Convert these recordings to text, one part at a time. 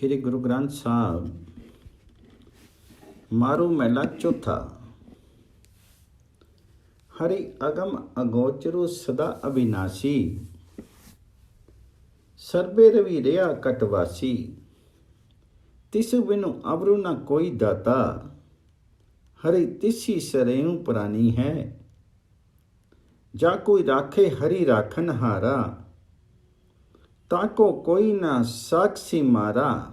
श्री गुरु ग्रंथ साहब मारू महला चौथा। हरि अगम अगोचरु सदा अविनाशी, सर्बे रवि रया कटवासी। तिस बिनु अवरु न कोई दाता, हरि तिसी सरेऊ प्राणी है। जा कोई राखे हरि राखन हारा, ताको कोई ना साक्षी मारा।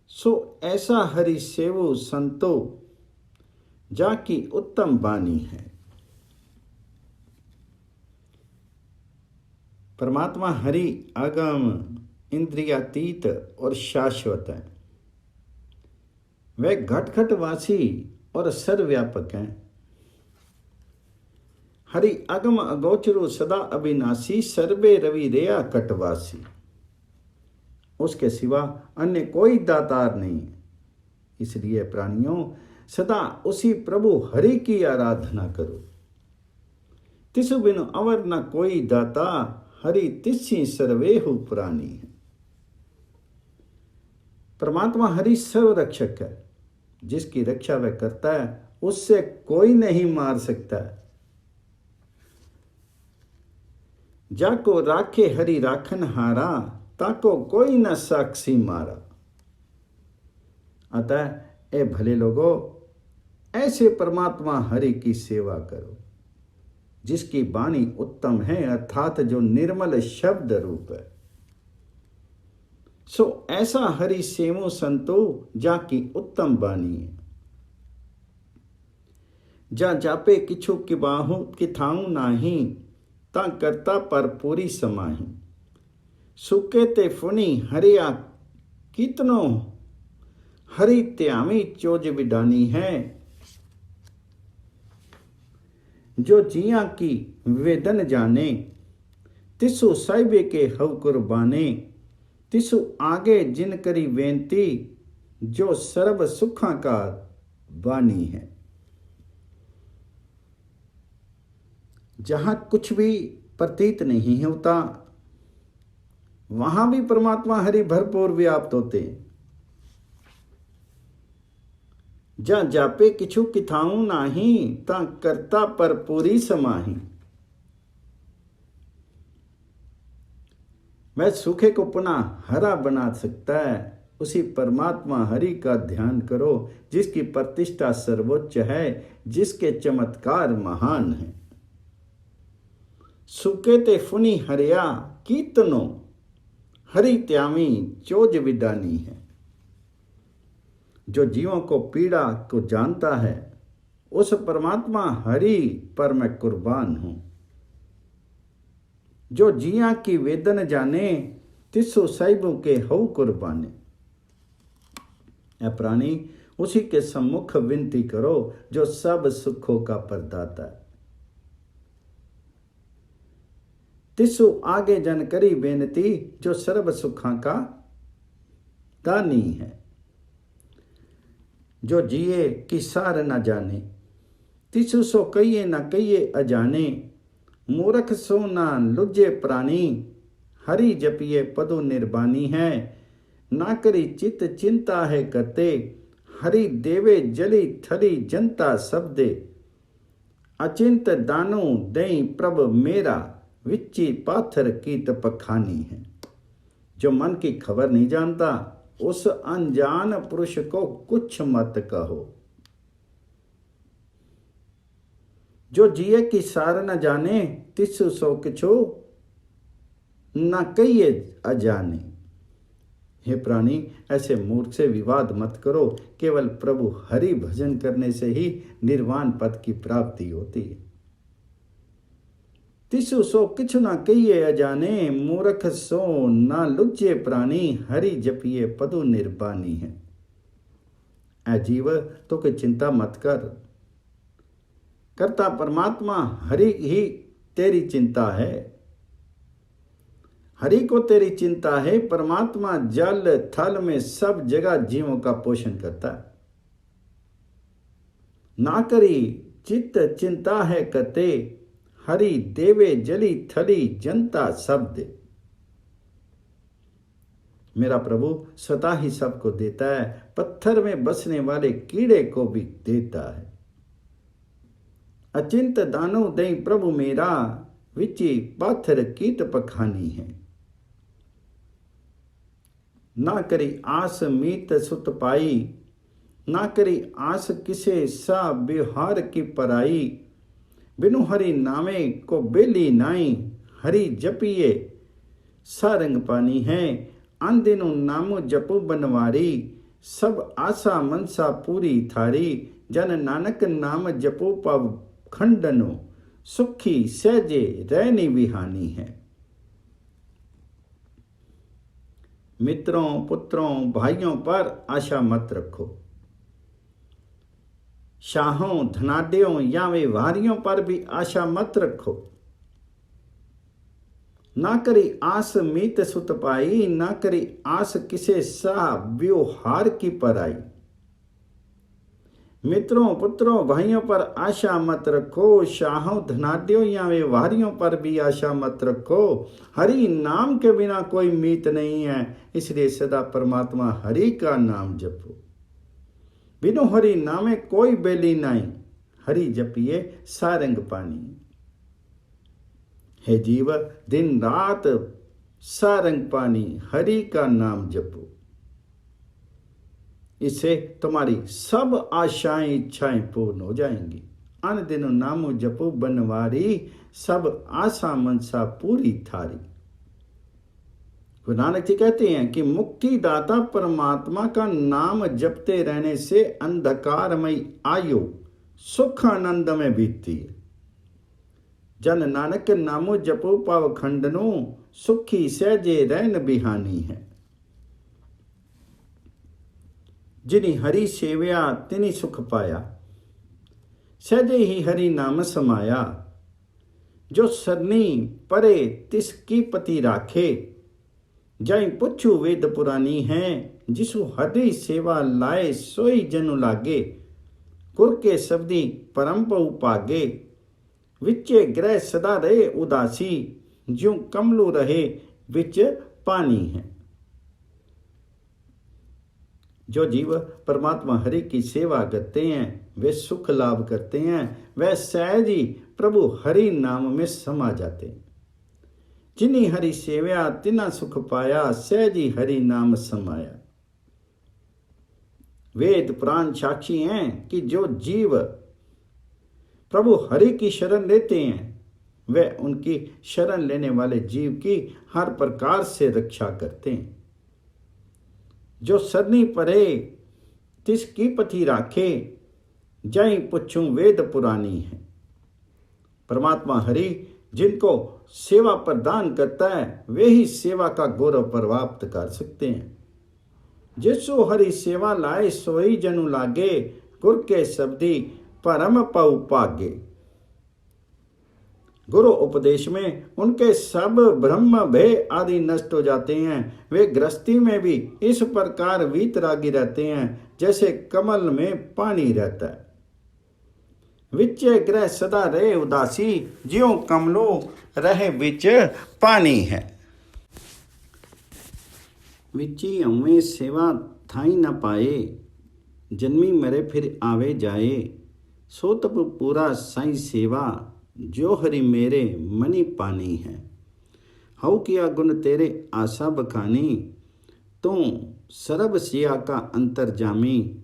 सो ऐसा हरि सेवो संतो, जाकी उत्तम बानी है। परमात्मा हरि अगम, इंद्रियातीत और शाश्वत है। वह घट घट वासी और सर्वव्यापक हैं। हरि अगम अगोचरो सदा अविनाशी, सर्वे रवि रेया कटवासी। उसके सिवा अन्य कोई दातार नहीं है। इसलिए प्राणियों, सदा उसी प्रभु हरि की आराधना करो। तिसु बिनु अवर न कोई दाता, हरि तिसी सर्वेहु प्राणी है। परमात्मा हरि सर्वरक्षक है। जिसकी रक्षा वह करता है, उससे कोई नहीं मार सकता है। जाको राखे हरि राखन हारा, ताको कोई न साक्षी मारा। अतः ए भले लोगों, ऐसे परमात्मा हरि की सेवा करो, जिसकी वाणी उत्तम है, अर्थात जो निर्मल शब्द रूप है। सो ऐसा हरि सेवो संतो, जाकी उत्तम वाणी है। जा जापे किछु किबाहु किथाऊ नाही, ता करता पर पूरी समाही। सुके ते फुनी हरिया कितनो, हरि त्यामी चोज विडानी है। जो जिया की वेदन जाने, तिसु साहिबे के हव कुर्बाने। तिसु आगे जिन करी बेनती, जो सर्व सुखा का बानी है। जहाँ कुछ भी प्रतीत नहीं होता, वहां भी परमात्मा हरि भरपूर व्याप्त होते। जा जापे किछु किथाऊ नाही, ता करता पर पूरी समाही। वह सूखे को पुनः हरा बना सकता है। उसी परमात्मा हरि का ध्यान करो, जिसकी प्रतिष्ठा सर्वोच्च है, जिसके चमत्कार महान है। सुके ते फुनी हरिया कीर्तनो, हरि त्यामी चोज विडानी है। जो जीवों को पीड़ा को जानता है, उस परमात्मा हरि पर मैं कुर्बान हूं। जो जिया की वेदन जाने, तिसु साहिबों के हऊ कुर्बाने। ऐ प्राणी, उसी के सम्मुख विनती करो, जो सब सुखों का प्रदाता है। तिसु आगे जन करी बेनती, जो सर्व सुखा का दानी है। जो जिए कि सार न जाने, तिसु सो कहिए न कहिए अजाने। मूर्ख सो न लुजे प्राणी, हरि जपिए पदु निर्बानी है। ना करी चित चिंता है करते, हरि देवे जली थली जनता शब्दे। अचिंत दानो दई प्रभ मेरा, विच्ची पाथर की तपखानी है। जो मन की खबर नहीं जानता, उस अनजान पुरुष को कुछ मत कहो। जो जिए की सार न जाने, तिसु सो किछु न कहिए अजाने। हे प्राणी, ऐसे मूर्ख से विवाद मत करो। केवल प्रभु हरि भजन करने से ही निर्वाण पद की प्राप्ति होती है। तिसु सो किछु न कहिए अजाने, मूर्ख सो न लुज्जे प्राणी। हरि जपिए पदु निर्बानी है। ऐ जीव, तो कोई चिंता मत कर। करता परमात्मा हरि ही तेरी चिंता है। हरि को तेरी चिंता है। परमात्मा जल थल में सब जगह जीवों का पोषण करता है। ना करी चित्त चिंता है कते, हरि देवे जली थली जनता शब्द। मेरा प्रभु सदा ही सबको देता है, पत्थर में बसने वाले कीड़े को भी देता है। अचिंत दानो दई प्रभु मेरा, विची पाथर कीट पखानी है। ना करी आस मीत सुत पाई, ना करी आस किसे सा बिहार की पराई। बिनु हरि नामे को बेली नाई, हरि जपिए सारंग पानी है। अन दिनु नामो जपो बनवारी, सब आशा मनसा पूरी थारी। जन नानक नाम जपो पव खंडनो, सुखी सहजे रहनी विहानी है। मित्रों, पुत्रों, भाइयों पर आशा मत रखो। शाहों, धनाढ्यों या व्यवहारियों पर भी आशा मत रखो। ना करी आस मीत सुत पाई, ना करी आस किसे सा व्यवहार की पराई। मित्रों, पुत्रों, भाइयों पर आशा मत रखो। शाहों, धनाढ्यों या व्यवहारियों पर भी आशा मत रखो। हरि नाम के बिना कोई मीत नहीं है, इसलिए सदा परमात्मा हरि का नाम जपो। बिनु हरि नामे कोई बेली नहीं, हरि जपिए सारंग पानी। हे जीव, दिन रात सारंग पानी हरि का नाम जपो। इससे तुम्हारी सब आशाएं इच्छाएं पूर्ण हो जाएंगी। अन दिनो नामो जपो बनवारी, सब आशा मनसा पूरी थारी। गुरु नानक जी कहते हैं कि मुक्ति दाता परमात्मा का नाम जपते रहने से अंधकारमयी आयु सुख आनंद में बीतती है। जन नानक नामो जपो पाव खंडनो, सुखी सहजे रहन बिहानी है। जिनी हरि सेव्या तिनी सुख पाया, सहजे ही हरि नाम समाया। जो सरनी परे तिसकी पति राखे, जाई पुछु वेद पुरानी है। जिसु हरि सेवा लाए सोई जनु लागे, गुर के शब्दी परम पउ पागे। विचे ग्रह सदा रहे उदासी, ज्यों कमलु रहे विच पानी है। जो जीव परमात्मा हरि की सेवा करते हैं वे सुख लाभ करते हैं, वह सहज ही प्रभु हरि नाम में समा जाते हैं। जिनी हरि सेव्या तिना सुख पाया, सहज ही हरि नाम समाया। वेद पुराण साक्षी हैं कि जो जीव प्रभु हरि की शरण लेते हैं, वे उनकी शरण लेने वाले जीव की हर प्रकार से रक्षा करते हैं। जो सरनी परे तिसकी पथि राखे, जाई पुछूं वेद पुरानी है। परमात्मा हरि जिनको सेवा प्रदान करता है, वे ही सेवा का गौरव प्राप्त कर सकते हैं। जिसु हरि सेवा लाए सोई जनु लागे, गुर के शब्दी परम पउ पागे। गुरु उपदेश में उनके सब ब्रह्म भय आदि नष्ट हो जाते हैं। वे गृहस्थी में भी इस प्रकार वीतरागी रहते हैं जैसे कमल में पानी रहता है। विचे ग्रह सदा रहे उदासी, ज्यों कमलो रहे विच पानी है। विची हमें सेवा थाई न पाए, जन्मी मरे फिर आवे जाए। सो तप पूरा साई सेवा, जो हरि मेरे मनी पानी है। हऊ किया गुण तेरे आशा बखानी, तू सरब सिया का अंतर जामी।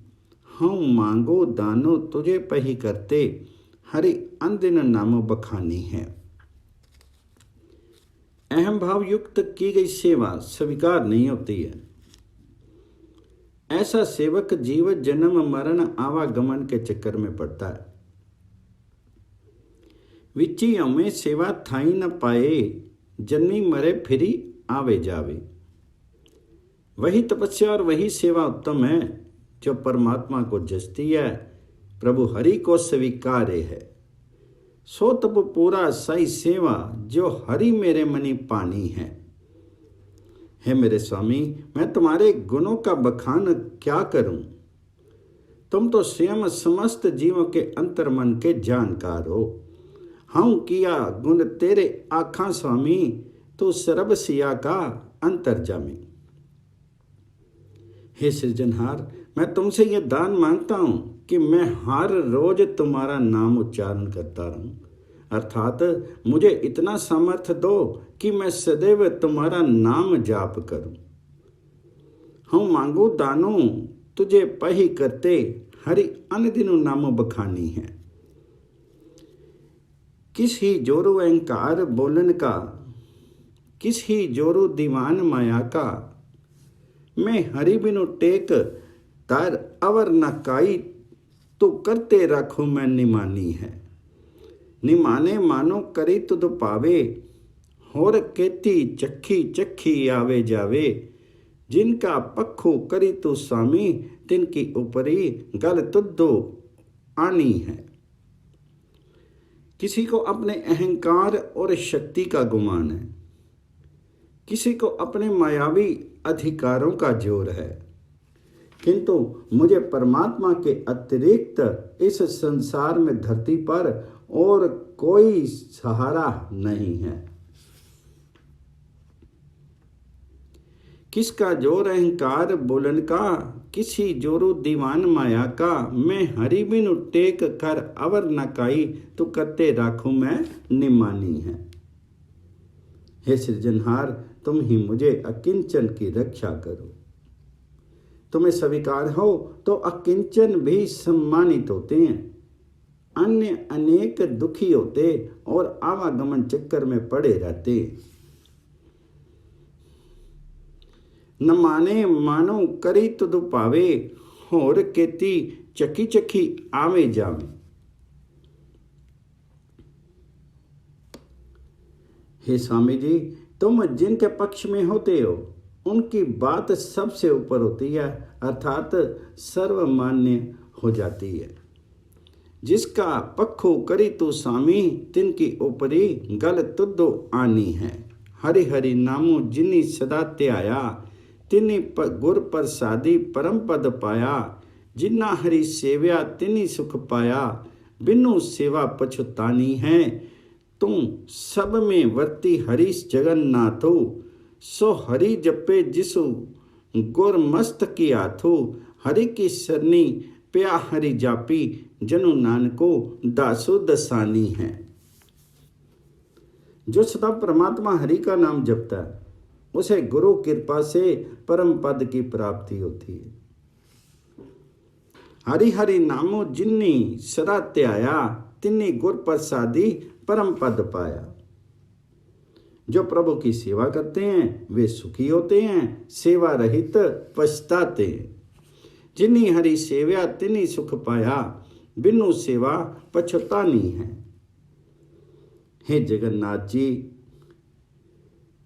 हम मांगो दानो तुझे पही करते, हरि अंदिन नाम बखानी है। अहम भाव युक्त की गई सेवा स्वीकार नहीं होती है। ऐसा सेवक जीव जन्म मरण आवागमन के चक्कर में पड़ता है। विची हमें सेवा थाई न पाए, जन्मी मरे फिरी आवे जावे। वही तपस्या और वही सेवा उत्तम है जो परमात्मा को जचती है, प्रभु हरि को स्वीकार्य है। सो तप पूरा साई सेवा, जो हरि मेरे मनी पानी है। हे मेरे स्वामी, मैं तुम्हारे गुणों का बखान क्या करूं? तुम तो स्वयं समस्त जीवों के अंतर मन के जानकार हो। हम किया गुण तेरे आखा स्वामी, तू सरब सिया का अंतर जामी। हे सृजनहार, मैं तुमसे यह दान मांगता हूँ कि मैं हर रोज तुम्हारा नाम उच्चारण करता रहूं, अर्थात मुझे इतना सामर्थ्य दो कि मैं सदैव तुम्हारा नाम जाप करूं। हम मांगो दानो तुझे पही करते, हरि अन दिनु नाम बखानी है। किस ही जोरो अहंकार बोलन का, किस ही जोरो दीवान माया का, मैं हरि बिनु टेक तार अवर न काई, तो करते राखो मैं निमानी है। निमाने मानो करी तुद पावे, होर केती चखी चखी आवे जावे, जिनका पक्खो करी तू स्वामी, तिनकी ऊपरी गल तुद्धो आनी है। किसी को अपने अहंकार और शक्ति का गुमान है, किसी को अपने मायावी अधिकारों का जोर है, किंतु मुझे परमात्मा के अतिरिक्त इस संसार में धरती पर और कोई सहारा नहीं है। किसका जोर अहंकार बोलन का, किसी जोरो दीवान माया का, मैं हरि बिनु टेक कर अवर न काई, तो करते राखूं मैं निमानी है। हे सृजनहार, तुम ही मुझे अकिंचन की रक्षा करो। तुम्हें स्वीकार हो तो अकिंचन भी सम्मानित होते हैं, अन्य अनेक दुखी होते और आवागमन चक्कर में पड़े रहते। न माने मानो करी तुद पावे, होर केती चकी चकी आवे जावे। हे स्वामी जी, तुम जिनके पक्ष में होते हो उनकी बात सबसे ऊपर होती है, अर्थात सर्वमान्य हो जाती है। जिसका पक्खो करी तू स्वामी, तिनकी ऊपरी गल तुद्धो आनी है। हरि हरि नामो जिनी सदा त्याया, तिनी गुर प्रसादी परम पद पाया। जिन्ना हरि सेव्या तिनी सुख पाया, बिनु सेवा पछुतानी है। तुम सब में वर्ती हरि जगन्नाथो, सो हरि जपे जिसु गुर मस्त की आथो। हरि की सरनी प्या हरि जापी, जनु नानको दासो दसानी है। जो सदा परमात्मा हरि का नाम जपता है उसे गुरु कृपा से परम पद की प्राप्ति होती है। हरि हरि नामो जिन्नी सदा त्याया, तिन्नी गुर प्रसादी परम पद पाया। जो प्रभु की सेवा करते हैं वे सुखी होते हैं, सेवा रहित पछताते हैं। जिन्नी हरि सेव्या तिन्नी सुख पाया, बिनु सेवा पछतानी है। हे जगन्नाथ जी,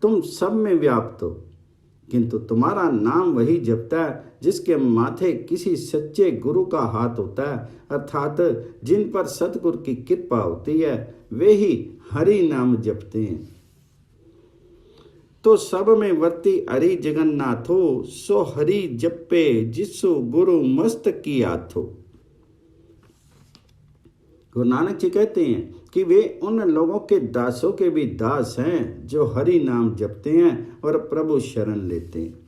तुम सब में व्याप्त हो, किंतु तुम्हारा नाम वही जपता है जिसके माथे किसी सच्चे गुरु का हाथ होता है, अर्थात जिन पर सतगुरु की कृपा होती है वे ही हरि नाम जपते हैं। तो सब में वर्ती हरि जगन्नाथो, सो हरि जपे जिसु गुरु मस्त की आथो। गुरु नानक जी कहते हैं कि वे उन लोगों के दासों के भी दास हैं जो हरि नाम जपते हैं और प्रभु शरण लेते हैं।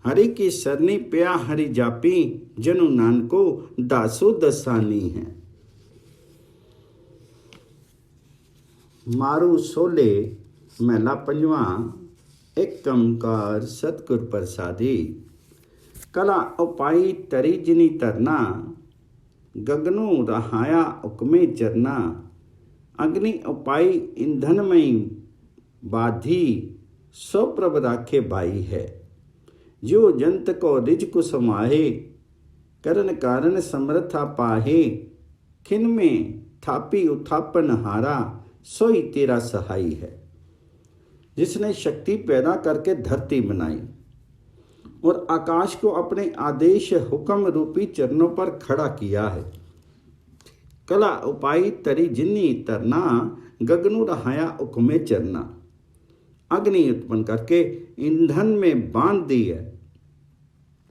हरि की सरनी प्या हरि जापी, जनु नानको दासो दसानी है। मारू सोले महला पंजवा, एक ओंकार सतगुर प्रसादी। कला उपाई तरी जिनी तरना, गगनो रहाया उकमे चरना। अग्नि उपाई ईंधनमयी बाधी, सो प्रभ राखे भाई है। जो जंत को रिज कुसमाहे, करन कारण समर्था पाहे। खिन में थापी उथापन हारा, सोई तेरा सहाई है। जिसने शक्ति पैदा करके धरती बनाई और आकाश को अपने आदेश हुक्म रूपी चरणों पर खड़ा किया है। कला उपाई तरी जिन्नी तरना, गगनु रहाया उकमे चरना। अग्नि उत्पन्न करके ईंधन में बांध दी है।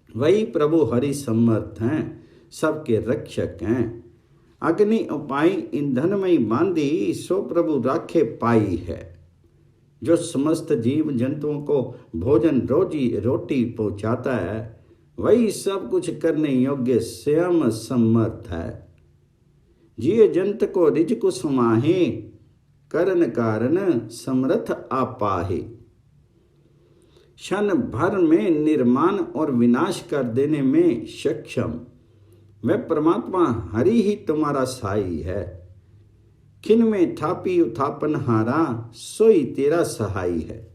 वही प्रभु हरि समर्थ हैं, सबके रक्षक हैं। अग्नि उपाई ईंधन में बांधी, सो प्रभु राखे पाई है। जो समस्त जीव जंतुओं को भोजन रोजी रोटी पहुँचाता है वही सब कुछ करने योग्य स्वयं समर्थ है। जिय जंत को रिज को समाहे, करन कारण समर्थ आपाहे। क्षण भर में निर्माण और विनाश कर देने में सक्षम वह परमात्मा हरि ही तुम्हारा साई है। खिन में थापी उथापन हारा, सोई तेरा सहाई है।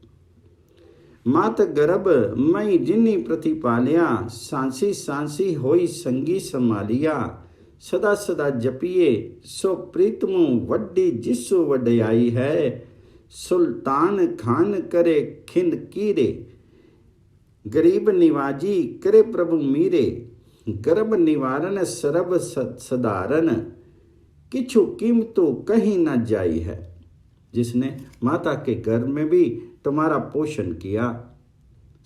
मात गर्भ मई जिन्नी प्रतिपालिया, सांसी सांसी होई संगी संभालिया। सदा सदा जपिए सो प्रीतमु वड्डी जिसु वड्याई है। सुल्तान खान करे खिंद कीरे, गरीब निवाजी करे प्रभु मीरे। गर्भ निवारण सर्व सधारण, किछु कीमतु कहीं न जाई है। जिसने माता के गर्भ में भी तुम्हारा पोषण किया,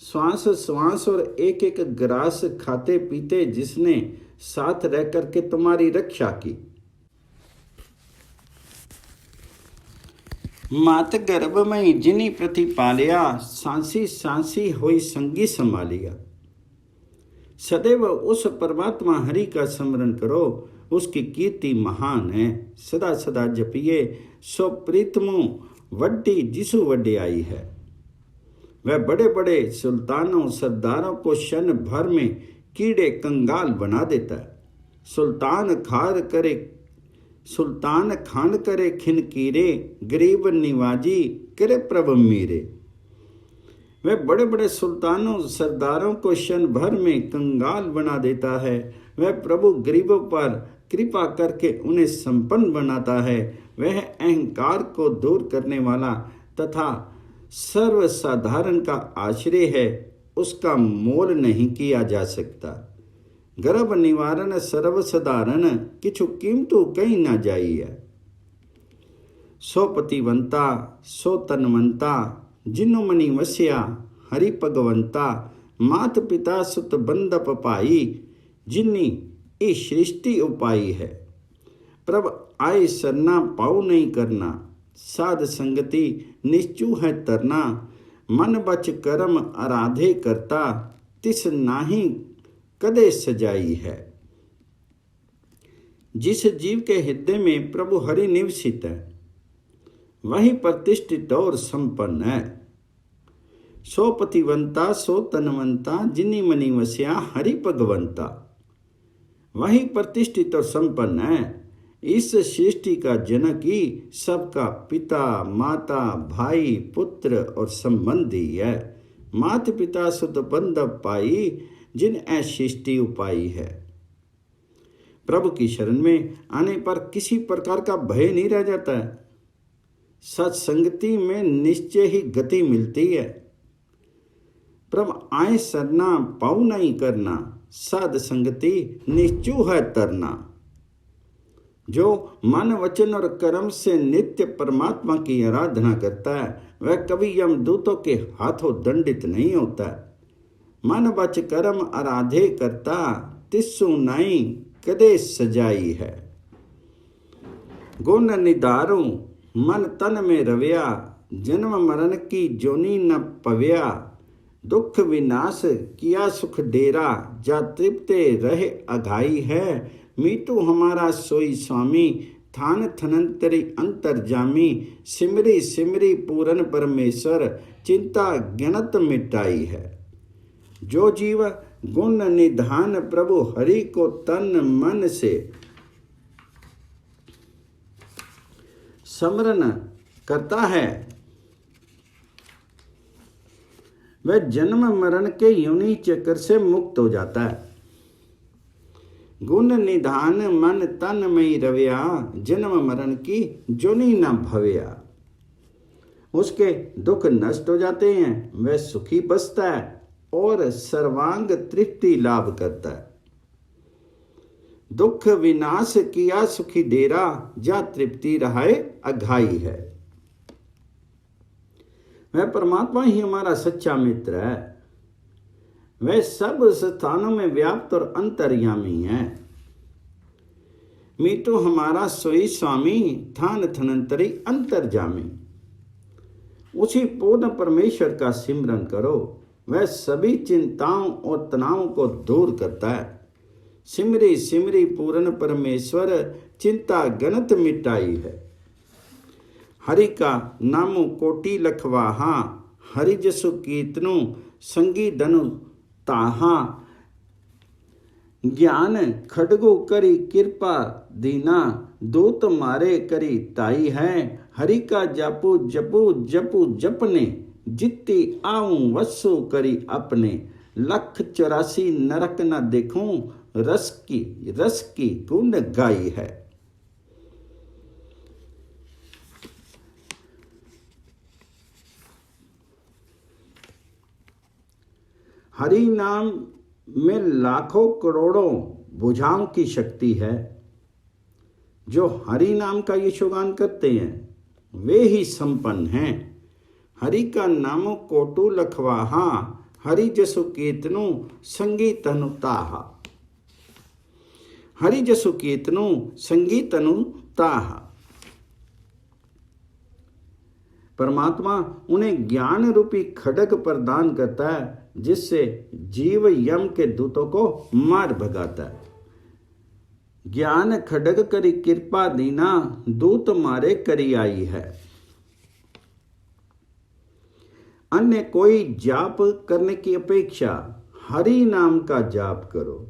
श्वास श्वास और एक एक ग्रास खाते पीते जिसने साथ रह करके तुम्हारी रक्षा की। मात गर्भ में जिनी प्रतिपालिया, सांसी सांसी होई संगी संभालिया। सदैव उस परमात्मा हरि का स्मरण करो, उसकी कीर्ति महान है। सदा सदा जपिए सो प्रीतमु वड्डी जिसु वड्याई है। वह बड़े बड़े सुल्तानों सरदारों को क्षण भर में कीड़े कंगाल बना देता है। सुल्तान खान करे खिन कीरे, गरीब निवाजी करे प्रभु मीरे। वह बड़े बड़े सुल्तानों सरदारों को क्षण भर में कंगाल बना देता है। वह प्रभु गरीबों पर कृपा करके उन्हें संपन्न बनाता है। वह अहंकार को दूर करने वाला तथा सर्वसाधारण का आश्रय है, उसका मोल नहीं किया जा सकता। गर्भ निवारण सर्वसाधारण, किछु कीमतु कहीं न जाई है। सो पतिवंता सो तनवंता, जिनु मनी वस्या हरि भगवंता। मात पिता सुत बंदप पाई, जिन्नी ई सृष्टि उपाई है। प्रभ आए सरना पाऊ नहीं करना, साध संगति निश्चू है तरना। मन बच कर्म आराधे करता, तिस नाही कदे सजाई है। जिस जीव के हृदय में प्रभु हरि निवसित है, वही प्रतिष्ठित और संपन्न है। सो पतिवंता सो तनवंता, जिनी मनी वस्या हरि भगवंता। वही प्रतिष्ठित और संपन्न है। इस सृष्टि का जनक ही सबका पिता माता भाई पुत्र और संबंधी है। मात पिता सुत बंधप पाई, जिन सृष्टि उपाई है। प्रभु की शरण में आने पर किसी प्रकार का भय नहीं रह जाता है। सत्संगति में निश्चय ही गति मिलती है। प्रभु आए सरना पाऊ नहीं करना, साध संगति निश्चू है तरना। जो मन वचन और कर्म से नित्य परमात्मा की आराधना करता है, वह कभी यमदूतों के हाथों दंडित नहीं होता। मन वच कर्म आराधे करता, तिस्सु नहीं कदे सजाई है। गुण निधारू मन तन में रव्या, जन्म मरण की जोनी न पव्या। दुख विनाश किया सुख डेरा, जा तृप्ते रहे अघाई है। मीतु हमारा सोई स्वामी, थान थनंतरी अंतर्जामी। सिमरी सिमरी पूरन परमेश्वर, चिंता गणत मिटाई है। जो जीव गुण निधान प्रभु हरि को तन मन से स्मरण करता है, वह जन्म मरण के योनि चक्र से मुक्त हो जाता है। गुण निधान मन तन मई रव्या, जन्म मरण की जोनि न भव्या। उसके दुख नष्ट हो जाते हैं, वह सुखी बसता है और सर्वांग तृप्ति लाभ करता है। दुख विनाश किया सुखी डेरा, जा तृप्ति रहाए अघाई है। वह परमात्मा ही हमारा सच्चा मित्र है। वह सब स्थानों में व्याप्त और अंतर्यामी है। मीतु हमारा सोई स्वामी, थान थनंतरी अंतर्जामी। उसी पूर्ण परमेश्वर का सिमरन करो। वह सभी चिंताओं और तनावों को दूर करता है। सिमरी सिमरी पूर्ण परमेश्वर, चिंता गणत मिटाई है। हरि का नामो कोटि लखवाहा, हरि जसु कीर्तनु संगी धनु ताहा। ज्ञान खड़गो करी कृपा दीना, दूत मारे करी ताई है। हरि का जापू जपू जपू जपने, जित्ती आऊं वसु करी अपने। 184 नरक न देखूं, रस की गुण गाई है। हरि नाम में लाखों करोड़ों भुजाओं की शक्ति है। जो हरि नाम का यशोगान करते हैं वे ही संपन्न हैं। हरि का नामो कोटु लखवाहा, हरि जसु कीर्तनु संगीत अनुताहा। हरि जसु कीर्तनु संगीत अनुताहा। परमात्मा उन्हें ज्ञान रूपी खड्ग प्रदान करता है, जिससे जीव यम के दूतों को मार भगाता है। ज्ञान खड्ग करी कृपा दीना, दूत मारे करी आई है। अन्य कोई जाप करने की अपेक्षा हरि नाम का जाप करो।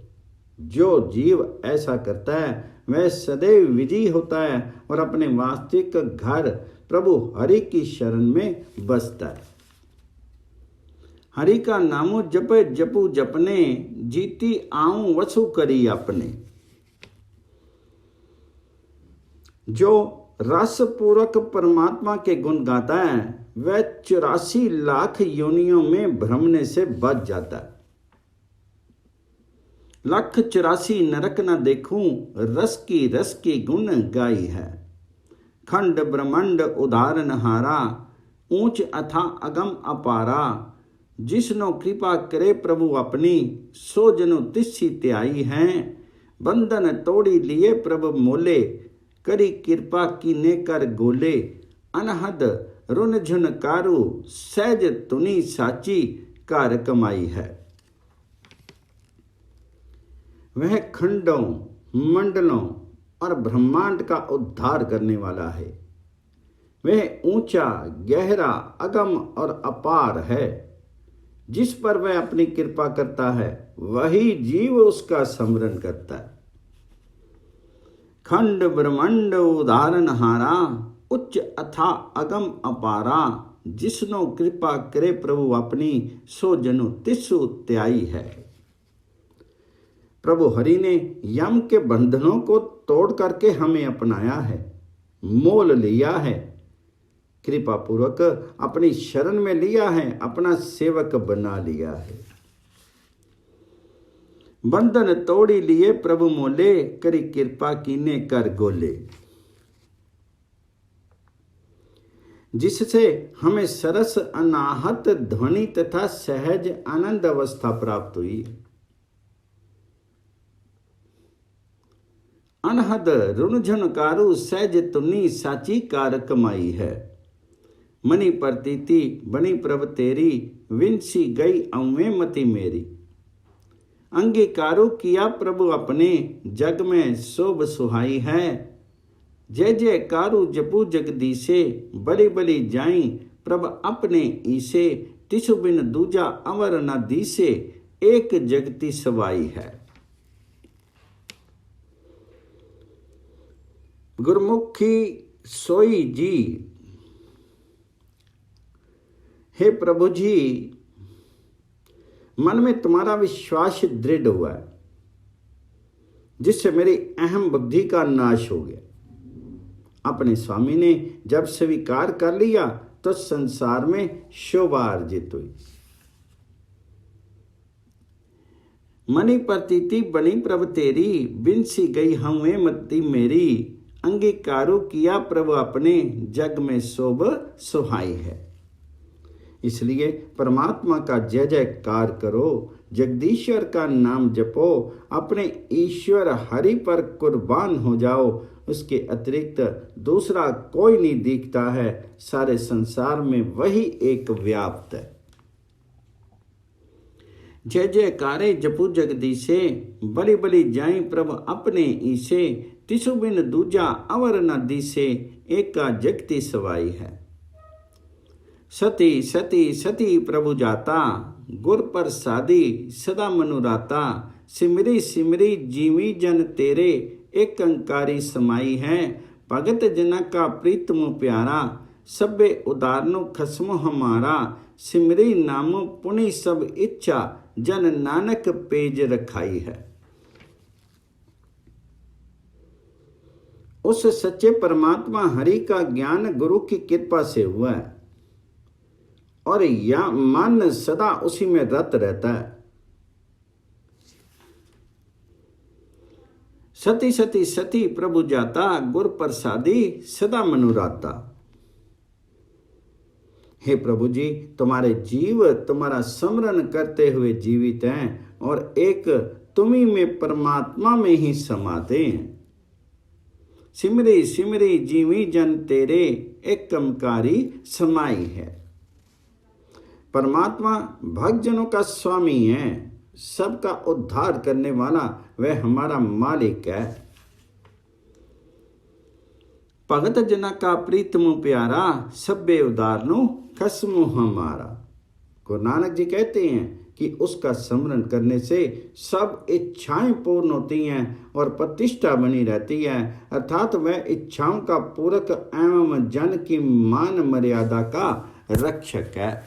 जो जीव ऐसा करता है वह सदैव विजयी होता है और अपने वास्तविक घर प्रभु हरि की शरण में बसता है। हरि का नामो जपे जपू जपने, जीती आऊं वसु करी अपने। जो रस पूर्वक परमात्मा के गुण गाता है वह 84 लाख योनियों में भ्रमने से बच जाता है। 184 नरक न देखूं, रस की गुण गाई है। खंड ब्रह्मांड उदाहरण हारा, ऊंच अथा अगम अपारा। जिसनो कृपा करे प्रभु अपनी, सो जनु तिस्सी त्याई हैं। बंधन तोड़ी लिए प्रभु मोले, करी कृपा कीने कर गोले। अनहद रुन झुन कारू, सहज तुनी साची कार कमाई है। वह खंडों मंडलों और ब्रह्मांड का उद्धार करने वाला है। वह ऊंचा गहरा अगम और अपार है। जिस पर वह अपनी कृपा करता है वही जीव उसका स्मरण करता है। खंड ब्रह्मांड उदाहरण हारा, उच्च अथा अगम अपारा। जिसनो कृपा करे प्रभु अपनी, सो जनु तिस्सु त्याई है। प्रभु हरि ने यम के बंधनों को तोड़ करके हमें अपनाया है, मोल लिया है, कृपा पूर्वक अपनी शरण में लिया है, अपना सेवक बना लिया है। बंधन तोड़ी लिए प्रभु मोले, करी कृपा कीने कर गोले। जिससे हमें सरस अनाहत ध्वनि तथा सहज आनंद अवस्था प्राप्त हुई। अनहद रुणझुन कारू, सहज तुनी साची कार कमाई है। मणि प्रतीति बनी प्रभ तेरी, विंसी गई अवे मति मेरी। अंगीकारो किया प्रभु अपने, जग में शोभ सुहाई है। जय जय कारू जपू जगदीसे, बलि बलि जाई प्रभ अपने ईसे। तिसु बिन दूजा अवर न दीसे, एक जगती सवाई है। गुरमुखी सोई जी। हे प्रभु जी, मन में तुम्हारा विश्वास दृढ़ हुआ है, जिससे मेरी अहम बुद्धि का नाश हो गया। अपने स्वामी ने जब स्वीकार कर लिया तो संसार में शोभा अर्जित हुई। मणि प्रतीति बनी प्रभ तेरी, बिनसी गई हमें मति मेरी। अंगीकारो किया प्रभु अपने, जग में शोभ सुहाई है। इसलिए परमात्मा का जय जयकार करो, जगदीश्वर का नाम जपो, अपने ईश्वर हरि पर कुर्बान हो जाओ। उसके अतिरिक्त दूसरा कोई नहीं दिखता है, सारे संसार में वही एक व्याप्त है। जय जयकारे जपू जगदीशे, बलि बलि जाई प्रभु अपने ईसे। तिसु बिन दूजा अवर न दिसे, एका जगति सवाई है। सती सती सती प्रभु जाता, गुर प्रसादी सदा मनुराता। सिमरी सिमरी जीवी जन तेरे, एक अंकारी समाई है। भगत जना का प्रीतम प्यारा, सभे उदारनु खसमो हमारा। सिमरी नाम पुनि सब इच्छा, जन नानक पेज रखाई है। उस सच्चे परमात्मा हरि का ज्ञान गुरु की कृपा से हुआ है और या मन सदा उसी में रत रहता है। सती सती सती प्रभु जाता, गुर प्रसादी सदा मनुराता। हे प्रभु जी, तुम्हारे जीव तुम्हारा स्मरण करते हुए जीवित हैं और एक तुम्ही में परमात्मा में ही समाते हैं। सिमरी सिमरी जीवी जन तेरे, एक कमकारी समाई है। परमात्मा भक्तजनों का स्वामी है, सबका उद्धार करने वाला वह हमारा मालिक है। भगत जना का प्रीतम प्यारा, सभे उदारनु खसमु हमारा। गुरु नानक जी कहते हैं कि उसका स्मरण करने से सब इच्छाएं पूर्ण होती हैं और प्रतिष्ठा बनी रहती है, अर्थात वह इच्छाओं का पूरक एवं जन की मान मर्यादा का रक्षक है।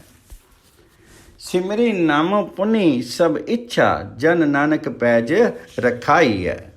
सिमरी नाम पुनि सब इच्छा, जन नानक पैज रखाई है।